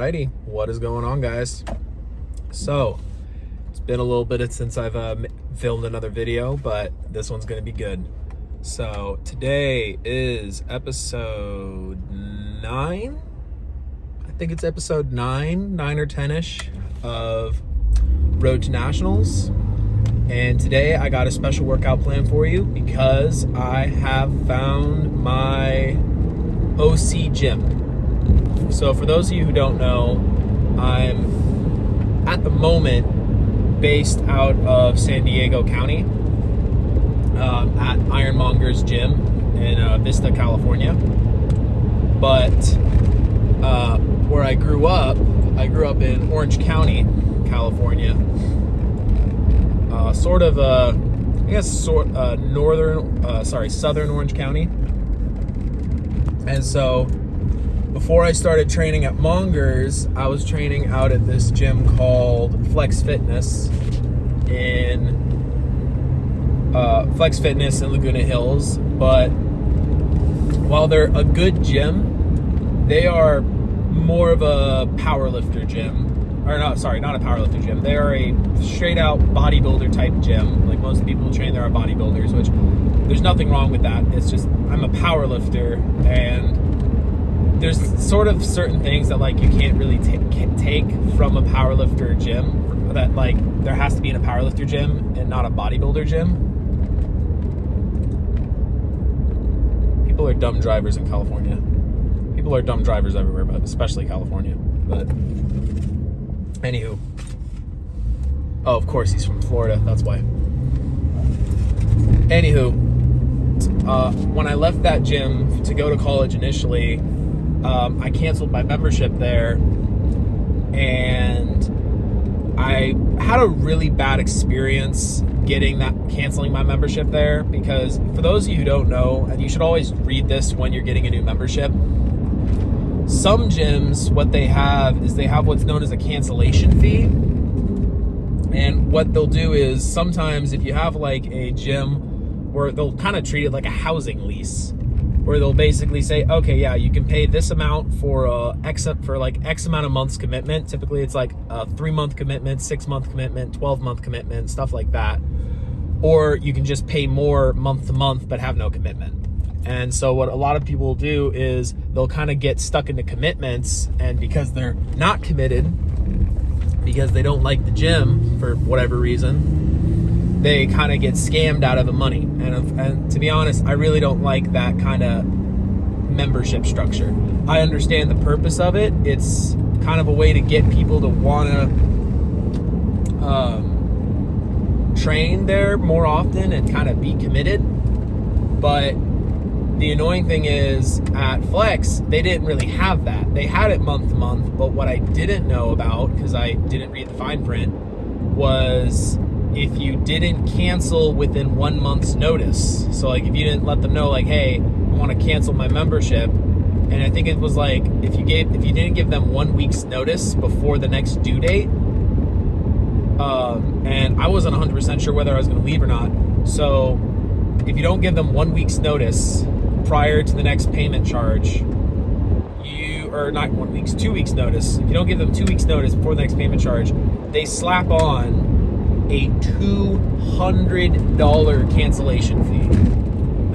Alrighty, what is going on, guys? So, it's been a little bit since I've filmed another video, but this one's gonna be good. So, today is episode 9? I think it's episode 9 or 10-ish of Road to Nationals. And today I got a special workout plan for you because I have found my OC gym. So for those of you who don't know, I'm at the moment based out of San Diego County at Ironmonger's Gym in Vista, California. But where I grew up in Orange County, California. Southern Orange County. And so before I started training at Monger's, I was training out at this gym called Flex Fitness in Laguna Hills. But while they're a good gym, they are more of a powerlifter gym. Or not a powerlifter gym. They are a straight out bodybuilder type gym. Like most people who train there are bodybuilders, which there's nothing wrong with that. It's just I'm a powerlifter, and there's sort of certain things that like you can't really take from a powerlifter gym, that like there has to be in a powerlifter gym and not a bodybuilder gym. People are dumb drivers in California. People are dumb drivers everywhere, but especially California. But anywho, oh, of course he's from Florida. That's why. Anywho, when I left that gym to go to college initially, I canceled my membership there, and I had a really bad experience canceling my membership there, because for those of you who don't know, and you should always read this when you're getting a new membership, some gyms, what they have is they have what's known as a cancellation fee. And what they'll do is sometimes if you have like a gym where they'll kind of treat it like a housing lease, where they'll basically say, okay, yeah, you can pay this amount for X amount of months commitment. Typically it's like a 3-month commitment, 6-month commitment, 12-month commitment, stuff like that. Or you can just pay more month to month but have no commitment. And so what a lot of people will do is they'll kind of get stuck into commitments, and because they're not committed, because they don't like the gym for whatever reason, they kind of get scammed out of the money. And to be honest, I really don't like that kind of membership structure. I understand the purpose of it. It's kind of a way to get people to want to train there more often and kind of be committed. But the annoying thing is at Flex, they didn't really have that. They had it month to month, but what I didn't know about, because I didn't read the fine print, was if you didn't cancel within 1 month's notice. So like if you didn't let them know like, hey, I want to cancel my membership, and I think it was like if you didn't give them 1 week's notice before the next due date, and I wasn't 100% sure whether I was going to leave or not. So if you don't give them 1 week's notice prior to the next payment charge, 2 weeks notice. If you don't give them 2 weeks notice before the next payment charge, they slap on a $200 cancellation fee.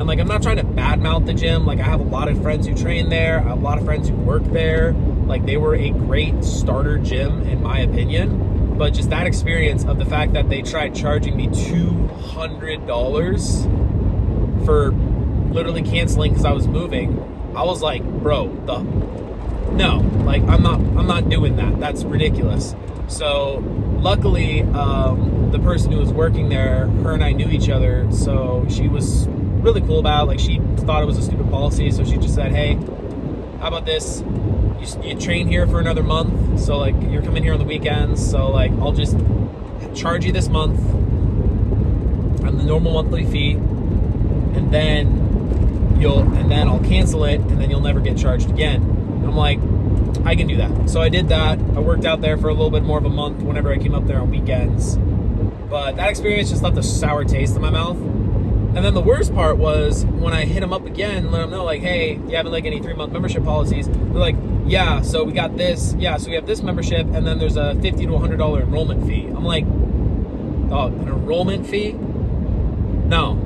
And like, I'm not trying to badmouth the gym. Like, I have a lot of friends who train there. I have a lot of friends who work there. Like, they were a great starter gym in my opinion. But just that experience of the fact that they tried charging me $200 for literally canceling because I was moving, I was like, bro, no, like I'm not doing that. That's ridiculous. So luckily, the person who was working there, her and I knew each other, so she was really cool about it. Like, she thought it was a stupid policy, so she just said, hey, how about this? You train here for another month, so like you're coming here on the weekends, so like I'll just charge you this month on the normal monthly fee, and then I'll cancel it, and then you'll never get charged again. And I'm like, I can do that. So I did that. I worked out there for a little bit more of a month whenever I came up there on weekends. But that experience just left a sour taste in my mouth. And then the worst part was when I hit them up again, let them know like, hey, do you have like any 3-month membership policies? They're like, yeah, so we got this. Yeah, so we have this membership, and then there's a $50 to $100 enrollment fee. I'm like, oh, an enrollment fee? No.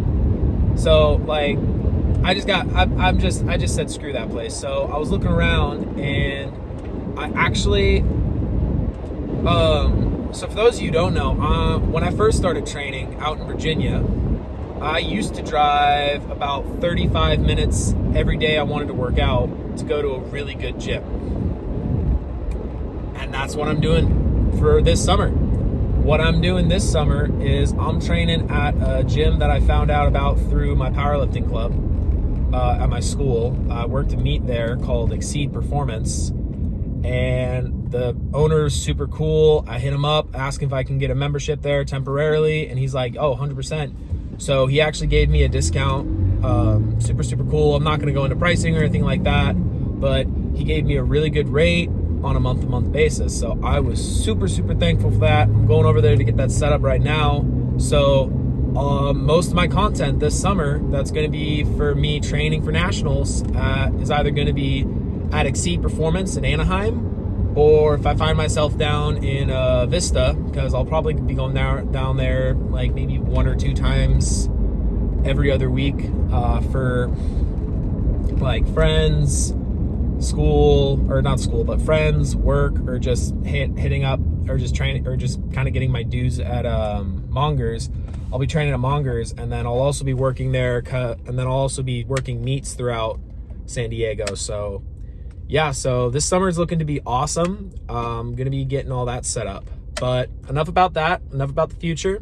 So like, I just said screw that place. So I was looking around, and I actually, so for those of you who don't know, when I first started training out in Virginia, I used to drive about 35 minutes every day I wanted to work out to go to a really good gym. And that's what I'm doing for this summer. What I'm doing this summer is I'm training at a gym that I found out about through my powerlifting club at my school. I worked a meet there called Exceed Performance. And the owner's super cool. I hit him up, asked if I can get a membership there temporarily. And he's like, oh, 100%. So he actually gave me a discount, super, super cool. I'm not going to go into pricing or anything like that, but he gave me a really good rate on a month-to-month basis. So I was super, super thankful for that. I'm going over there to get that set up right now. So most of my content this summer that's going to be for me training for nationals is either going to be at Exceed Performance in Anaheim, or if I find myself down in Vista, because I'll probably be going down there like maybe 1 or 2 times every other week for like friends, school, or not school, but friends, work, or just hitting up, or just training, or just kind of getting my dues at Mongers. I'll be training at Mongers, and then I'll also be working there, and then I'll also be working meets throughout San Diego. So yeah, so this summer is looking to be awesome. I'm going to be getting all that set up. But enough about that, enough about the future.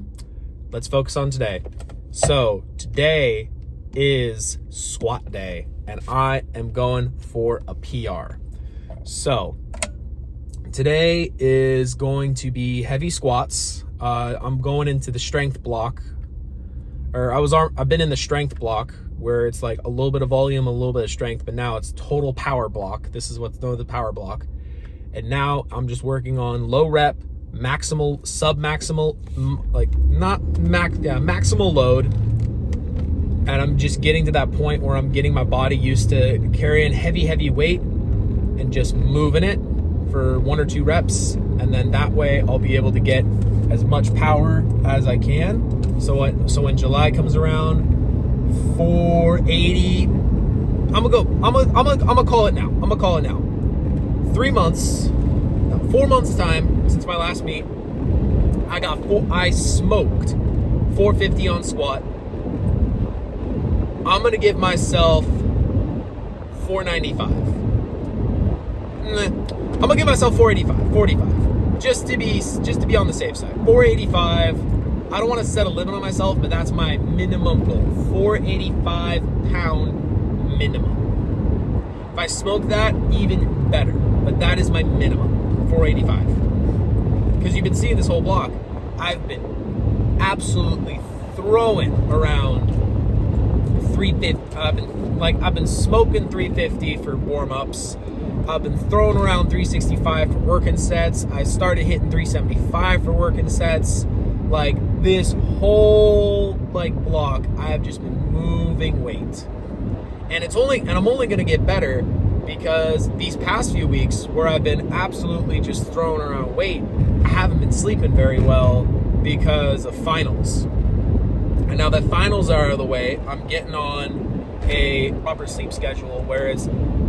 Let's focus on today. So today is squat day, and I am going for a PR. So today is going to be heavy squats. I'm going into the strength block, or I've been in the strength block, where it's like a little bit of volume, a little bit of strength, but now it's total power block. This is what's known as the power block. And now I'm just working on low rep, maximal, sub-maximal, maximal load. And I'm just getting to that point where I'm getting my body used to carrying heavy weight and just moving it for 1 or 2 reps. And then that way I'll be able to get as much power as I can. So when July comes around, 480. I'm gonna call it now. 4 months time since my last meet, I smoked 450 on squat. I'm gonna give myself 495. I'm gonna give myself 485, just to be on the safe side. 485. I don't want to set a limit on myself, but that's my minimum goal. 485 pound minimum. If I smoke that, even better. But that is my minimum, 485. Because you've been seeing this whole block, I've been absolutely throwing around 350. I've been smoking 350 for warm-ups. I've been throwing around 365 for working sets. I started hitting 375 for working sets. Like this whole block, I have just been moving weight, and I'm only going to get better, because these past few weeks where I've been absolutely just throwing around weight, I haven't been sleeping very well because of finals. And now that finals are out of the way, I'm getting on a proper sleep schedule where it's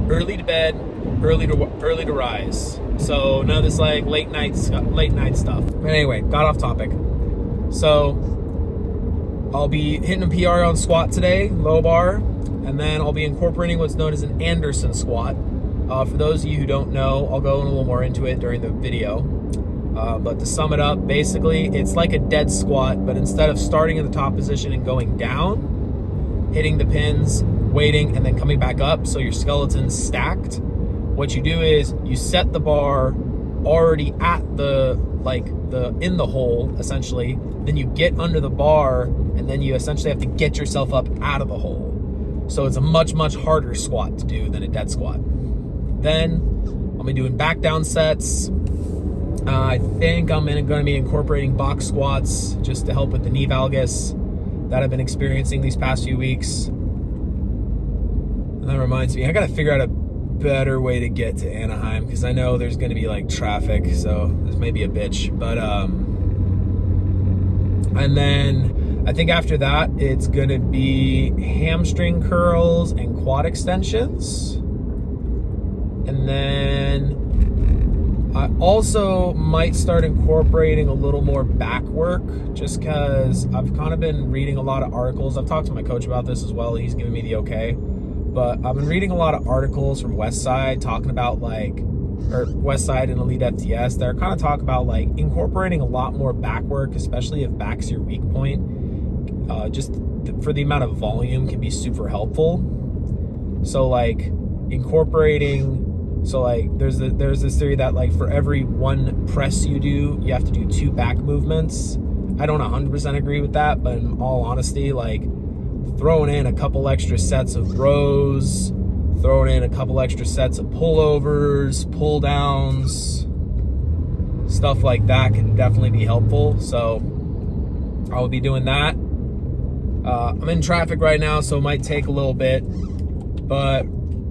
early to bed, early to rise. So none of this like late night stuff. But anyway, got off topic. So I'll be hitting a PR on squat today, low bar, and then I'll be incorporating what's known as an Anderson squat. For those of you who don't know, I'll go in a little more into it during the video. But to sum it up, basically, it's like a dead squat, but instead of starting in the top position and going down, hitting the pins, waiting, and then coming back up so your skeleton's stacked, what you do is you set the bar already at in the hole, essentially. Then you get under the bar, and then you essentially have to get yourself up out of the hole. So it's a much, much harder squat to do than a dead squat. Then I'll be doing back down sets. I think I'm going to be incorporating box squats just to help with the knee valgus. that I've been experiencing these past few weeks. And that reminds me, I gotta figure out a better way to get to Anaheim, because I know there's gonna be like traffic, so this may be a bitch. But and then I think after that it's gonna be hamstring curls and quad extensions. And then I also might start incorporating a little more back work, just because I've kind of been reading a lot of articles. I've talked to my coach about this as well. He's giving me the okay. But I've been reading a lot of articles from Westside talking about Westside and Elite FTS. They're kind of talk about like incorporating a lot more back work, especially if back's your weak point. Just for the amount of volume can be super helpful. So like incorporating, so like there's this theory that like for every one press you do, you have to do 2 back movements. I don't 100% agree with that, but in all honesty, like throwing in a couple extra sets of rows, throwing in a couple extra sets of pullovers, pull downs, stuff like that can definitely be helpful. So I will be doing that. I'm in traffic right now, so it might take a little bit. But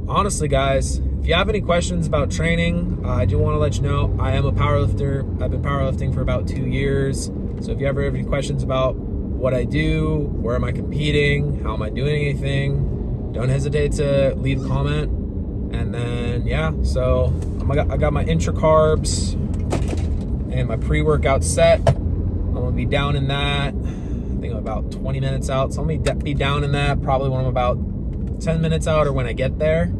honestly, guys, if you have any questions about training, I do want to let you know I am a powerlifter. I've been powerlifting for about 2 years. So if you ever have any questions about what I do, where am I competing, how am I doing anything, don't hesitate to leave a comment. And then yeah, so I got my intra carbs and my pre-workout set. I'm gonna be down in that. I think I'm about 20 minutes out, so I'm gonna be down in that probably when I'm about 10 minutes out or when I get there.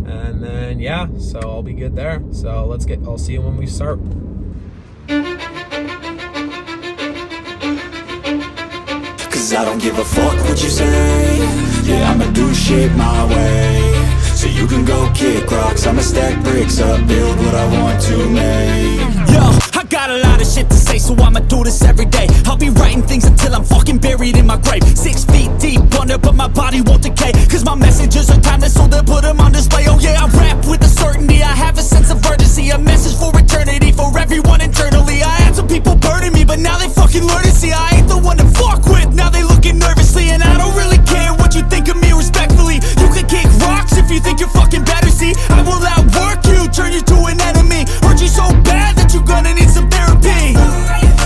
And then yeah, so I'll be good there. So I'll see you when we start. Cause I don't give a fuck what you say. Yeah, I'ma do shit my way. So you can go kick rocks, I'ma stack bricks up, build what I want to make. Yo, I got a lot of shit to say, so I'ma do this every day. I'll be writing things until I'm fucking buried in my grave. 6 feet deep under, but my body won't decay. Cause my messages are timeless, so they'll put them on display. Oh yeah, I rap with a certainty, I have a sense of urgency. A message for eternity, for everyone internally. I had some people burning me, but now they fucking learn to see I ain't the one to fuck with. Now they looking nervously, and I don't really care what you think of me respectfully. You can kick rocks if you think you're fucking better, see. I will outwork you, turn you to an enemy. Hurt you so bad that you're gonna need some therapy.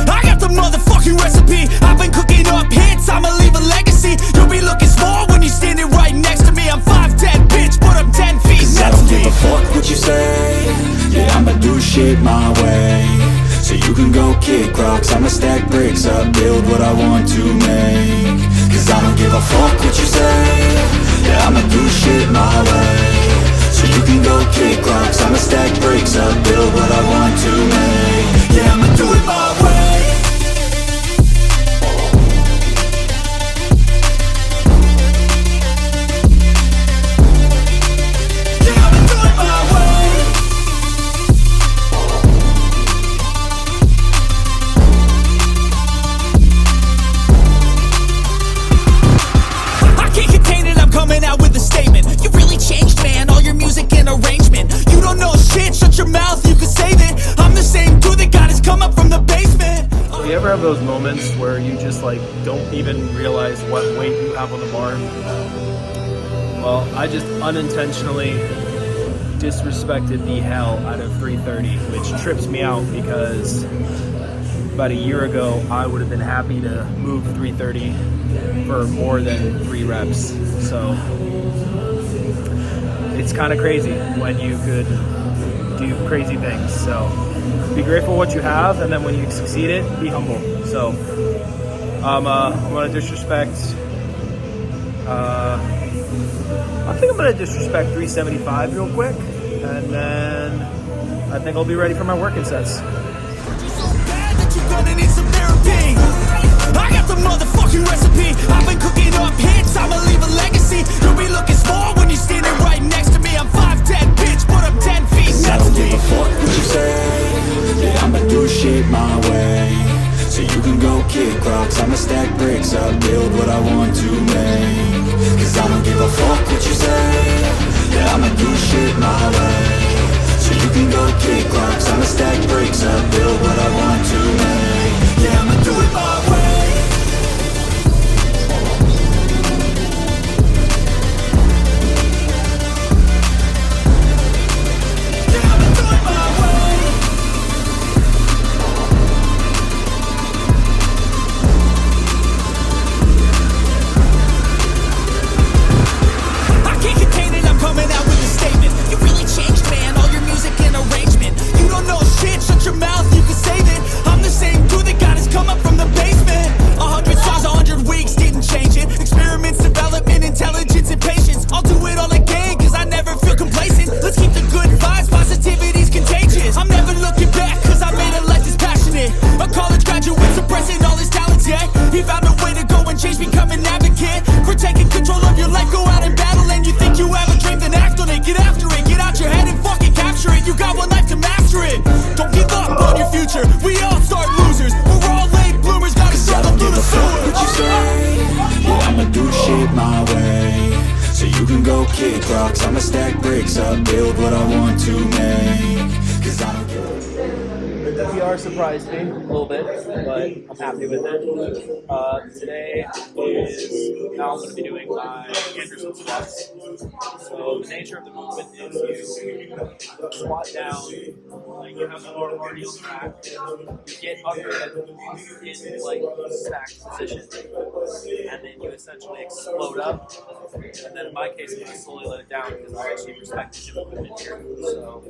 I got the motherfucking recipe. I've been cooking up hits, I'ma leave a legacy. You'll be looking small when you're standing right next to me. I'm 5'10", bitch, but I'm 10 feet next to me. I don't give a fuck what you say. Yeah, I'ma do shit my way. So you can go kick rocks, I'ma stack bricks up, build what I want to make. Cause I don't give a fuck what you say. Yeah, I'ma do shit my way. So you can go kick rocks, I'ma stack bricks up, build what I want to make. Yeah, I'ma do it my way. Do you ever have those moments where you just like don't even realize what weight you have on the bar? Well, I just unintentionally disrespected the hell out of 330, which trips me out because about a year ago I would have been happy to move 330 for more than 3 reps. So it's kind of crazy when you could do crazy things. So be grateful what you have, and then when you succeed it, be humble. So I'm gonna disrespect. I think I'm gonna disrespect 375 real quick, and then I think I'll be ready for my working sets. Gonna need some therapy. I got the motherfucking recipe. I've been cooking up hits, I'ma leave a legacy. You'll be looking small when you're standing right next to me. I'm 5'10", bitch, but I'm 10 feet next to me. I don't give a fuck what you say. Yeah, I'ma do shit my way. So you can go kick rocks, I'ma stack bricks up, build what I want to make. Cause I don't give a fuck what you say. Yeah, I'ma do shit my way. So you can go kick rocks, I'ma stack bricks up, build what I want to make. Yeah, I'ma do it my way. you can go kick rocks. I'ma stack bricks up, build what I want to make. Cause I don't give a The PR surprised me a little bit, but I'm happy with it. Today is now I'm going to be doing my Anderson squats. So the nature of the movement is you squat down, like you have the lower already on the rack, you get under it in like stacked position, and then you essentially explode up. And then in my case, I'm going to slowly let it down because I actually respect the gym equipment here. So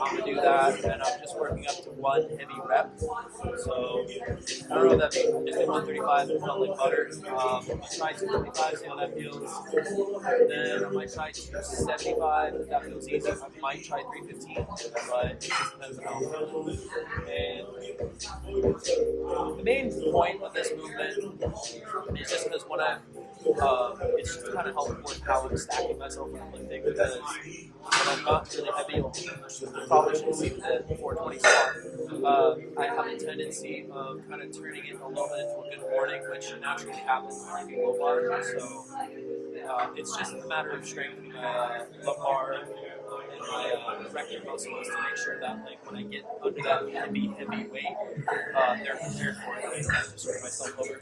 I'm going to do that, and I'm just working up to one heavy rep. So I don't know what that means. I'm just doing 135 and felt like butter. I'm going to try 235, see how that feels. Then I might try 275 if that feels easy. I might try 315, but it just depends on how I'm feeling. And the main point of this movement is just because when it's just to kind of help with how I'm stacking myself when I'm lifting, because when I'm not really heavy, you probably should see the 420 squat. I have a tendency of kind of turning it a little bit into a good morning, which naturally happens when I do low bar. So it's just a matter of strengthening my lumbar and my rectus muscles to make sure that, like, when I get under that heavy weight, they're prepared for it. I can't just screw myself over.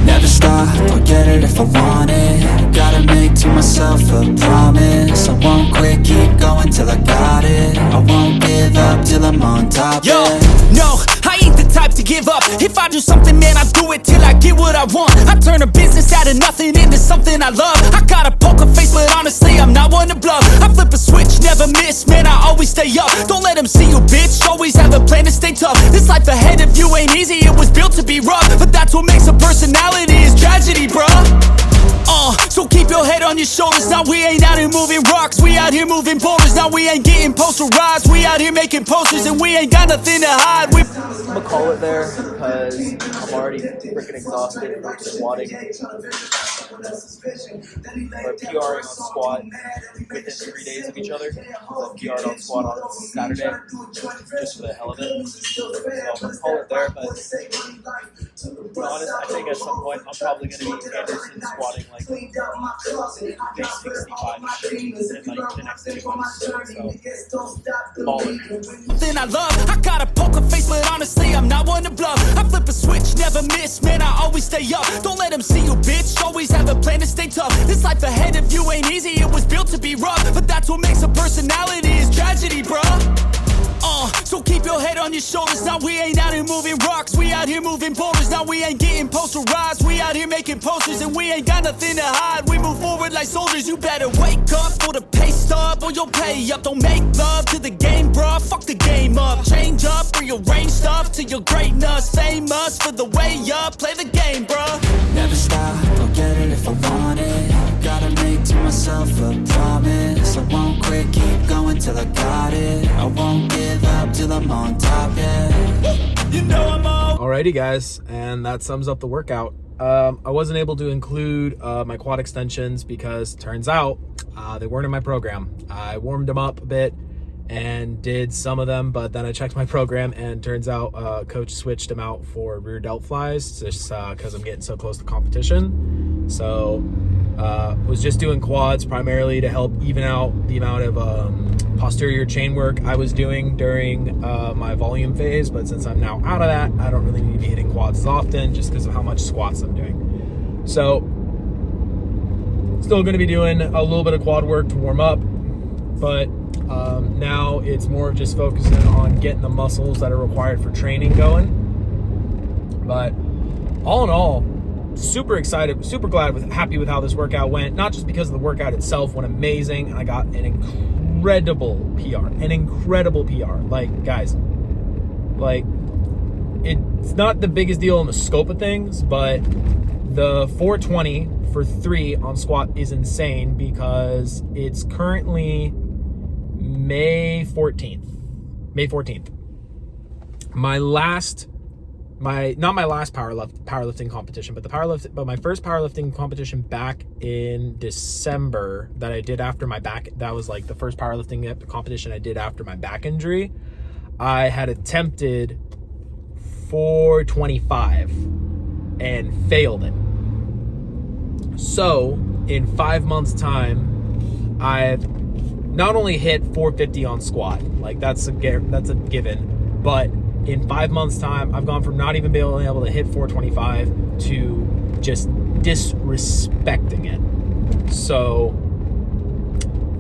never stop, I'll get it if I want it. Gotta make to myself a promise. I won't quit, keep going till I got it. I won't give up till I'm on top. Yo, yeah. no, I ain't the type to give up. If I do something, man, I do it till I get what I want. I turn a business out of nothing into something I love. I got a poker face, but honestly, I'm not one to bluff. I flip a switch, never miss, man, I always stay up. Don't let them see you, bitch, always have a plan to stay tough. This life ahead of you ain't easy, it was built to be rough. But that's what makes a personality, is tragedy, bruh. So keep your head on your shoulders. Now we ain't out here moving rocks, we out here moving boulders. Now we ain't getting posterized, we out here making posters, and we ain't got nothing to hide. I'm gonna call it there because I'm already freaking exhausted from squatting. We're PRing on squat within 3 days of each other. So I PR'd on squat on Saturday, just for the hell of it. So I'm gonna call it there, but to be honest, I think at some point I'm probably gonna be Anderson squatting like base 65 in like the next 2 months. So ballin'. Then I love, I got a poker face, but honestly, I'm not one to bluff. I flip a switch, never miss, man, I always stay up. Don't let them see you, bitch, always have a plan to stay tough. This life ahead of you ain't easy, it was built to be rough. But that's what makes a personality, is tragedy, bruh. So keep your head on your shoulders. Now we ain't out here moving rocks, we out here moving boulders. Now we ain't getting posterized, we out here making posters, and we ain't got nothing to hide. We move forward like soldiers. You better wake up for the pay stub, or you'll pay up. Don't make love to the game, bruh, fuck the game up. Change up, rearrange stuff to your greatness. Famous for the way up, play the game, bruh. Never stop, I'll get it if I want it. Gotta make to myself a promise. I won't quit, keep going till I got it. I won't give up till I'm on top, yeah. You know I'm all. Alrighty guys, and that sums up the workout. I wasn't able to include my quad extensions because turns out they weren't in my program. I warmed them up a bit and did some of them, but then I checked my program and turns out coach switched them out for rear delt flies just because I'm getting so close to competition. So was just doing quads primarily to help even out the amount of posterior chain work I was doing during my volume phase, but since I'm now out of that, I don't really need to be hitting quads as often just because of how much squats I'm doing. So still going to be doing a little bit of quad work to warm up, but now it's more of just focusing on getting the muscles that are required for training going. But all in all, super excited, super glad, happy with how this workout went. Not just because of the workout itself went amazing, and I got an incredible PR. Like, guys, like, it's not the biggest deal in the scope of things, but the 420 for 3 on squat is insane because it's currently May 14th. My last not my last powerlifting competition, but my first powerlifting competition back in December that I did after my back. That was like the first powerlifting competition I did after my back injury. I had attempted 425 and failed it. So in 5 months time, I've not only hit 450 on squat, like that's a given, but in 5 months time, I've gone from not even being able to hit 425 to just disrespecting it. So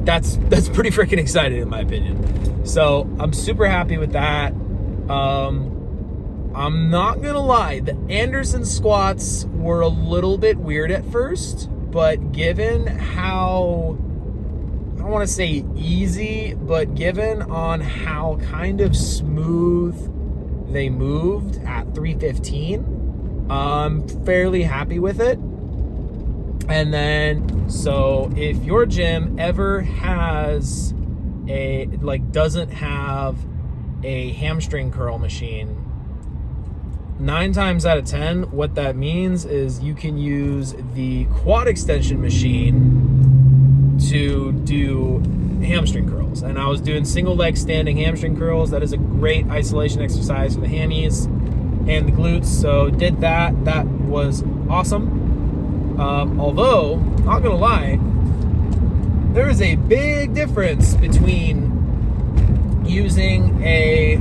that's pretty freaking exciting in my opinion. So I'm super happy with that. I'm not gonna lie, the Anderson squats were a little bit weird at first, but given how, I don't want to say easy, but given on how kind of smooth they moved at 315, I'm fairly happy with it. And then, so if your gym ever has doesn't have a hamstring curl machine, 9 times out of 10, what that means is you can use the quad extension machine to do hamstring curls. And I was doing single leg standing hamstring curls. That is a great isolation exercise for the hammies and the glutes. So did that. That was awesome. Although, not gonna lie, there is a big difference between using a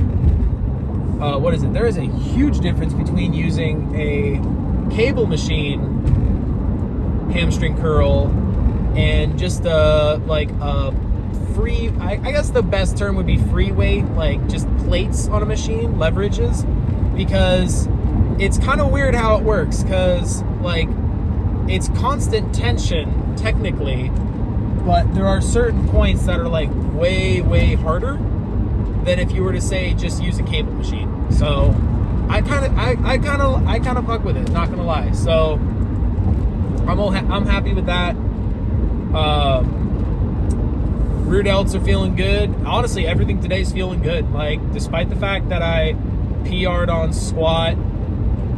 there is a huge difference between using a cable machine hamstring curl and just a free, I guess the best term would be free weight, like just plates on a machine, leverages, because it's kind of weird how it works, because like it's constant tension technically, but there are certain points that are like way harder than if you were to say just use a cable machine. So I kind of fuck with it, not gonna lie. So I'm happy with that. Rear delts are feeling good. Honestly, everything today is feeling good. Like, despite the fact that I PR'd on squat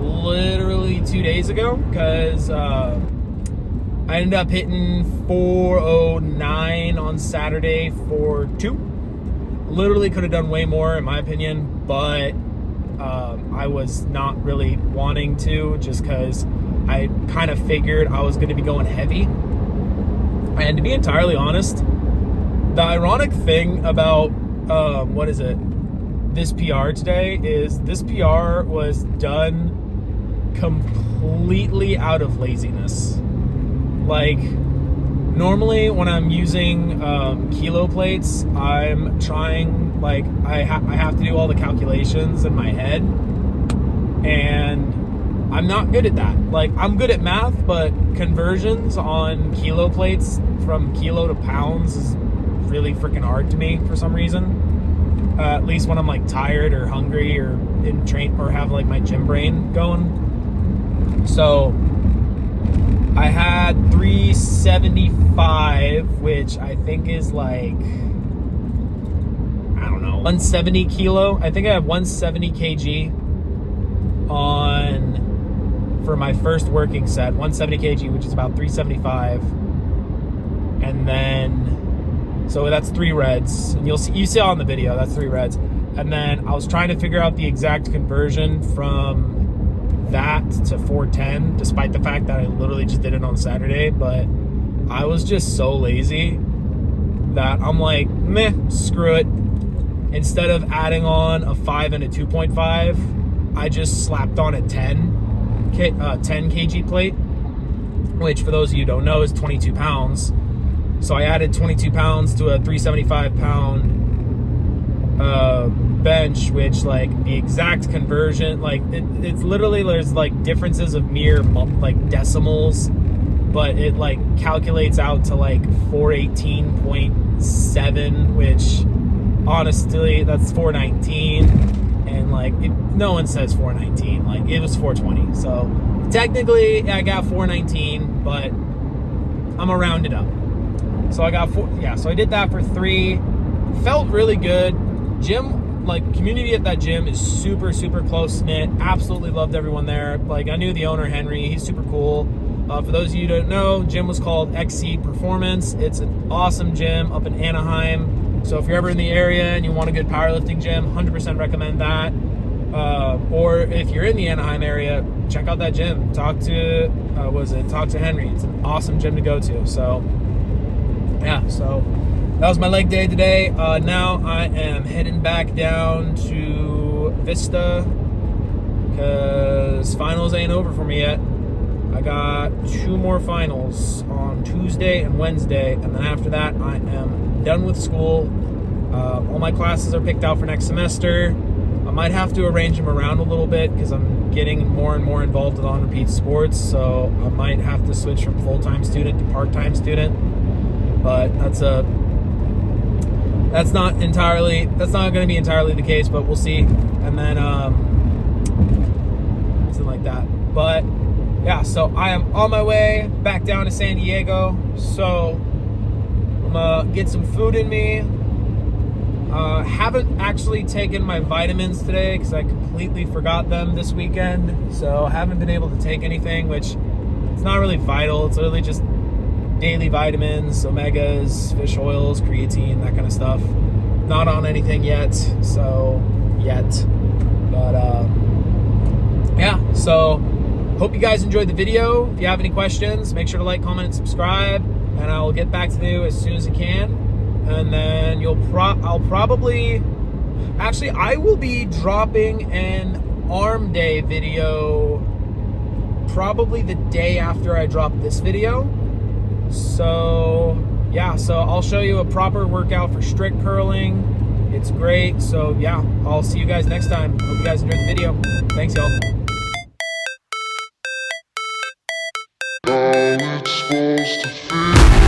literally 2 days ago, because I ended up hitting 409 on Saturday for 2. Literally could have done way more in my opinion, but I was not really wanting to, just because I kind of figured I was going to be going heavy. And to be entirely honest, the ironic thing about this PR today is this PR was done completely out of laziness. Like, normally when I'm using kilo plates, I'm trying, like, I have to do all the calculations in my head, and I'm not good at that. Like, I'm good at math, but conversions on kilo plates from kilo to pounds is really freaking hard to me for some reason. At least when I'm like tired or hungry or in train or have like my gym brain going. So I had 375, which I think is like, I don't know, 170 kilo. I think I have 170 kg for my first working set, 170 kg, which is about 375. And then, so that's 3 reds. And you see on the video, that's 3 reds. And then I was trying to figure out the exact conversion from that to 410, despite the fact that I literally just did it on Saturday. But I was just so lazy that I'm like, meh, screw it. Instead of adding on a 5 and a 2.5, I just slapped on a 10 kg plate, which for those of you who don't know is 22 pounds. So I added 22 pounds to a 375 pound bench, which, like, the exact conversion, like, it's literally, there's like differences of mere like decimals, but it like calculates out to like 418.7, which honestly that's 419. And like, no one says 419, like it was 420. So technically I got 419, but I'm gonna round it up. So I got 4, yeah, so I did that for 3. Felt really good. Gym like, community at that gym is super, super close knit. Absolutely loved everyone there. Like, I knew the owner, Henry. He's super cool. For those of you who don't know, gym was called XC Performance. It's an awesome gym up in Anaheim. So if you're ever in the area and you want a good powerlifting gym, 100% recommend that. Or if you're in the Anaheim area, check out that gym. Talk to Henry. It's an awesome gym to go to. So yeah, so that was my leg day today. Now I am heading back down to Vista because finals ain't over for me yet. I got 2 more finals on Tuesday and Wednesday, and then after that I am done with school. All my classes are picked out for next semester. I might have to arrange them around a little bit because I'm getting more and more involved in on-repeat sports, so I might have to switch from full-time student to part-time student. But that's not going to be entirely the case, but we'll see. And then something like that. But yeah, so I am on my way back down to San Diego. So I'm gonna get some food in me. Haven't actually taken my vitamins today because I completely forgot them this weekend. So I haven't been able to take anything, which it's not really vital. It's literally just daily vitamins, omegas, fish oils, creatine, that kind of stuff. Not on anything yet. But yeah, so hope you guys enjoyed the video. If you have any questions, make sure to like, comment, and subscribe, and I will get back to you as soon as I can. And then I will be dropping an arm day video probably the day after I drop this video. So yeah, so I'll show you a proper workout for strict curling. It's great. So yeah, I'll see you guys next time. Hope you guys enjoyed the video. Thanks, y'all. How it's supposed to feel.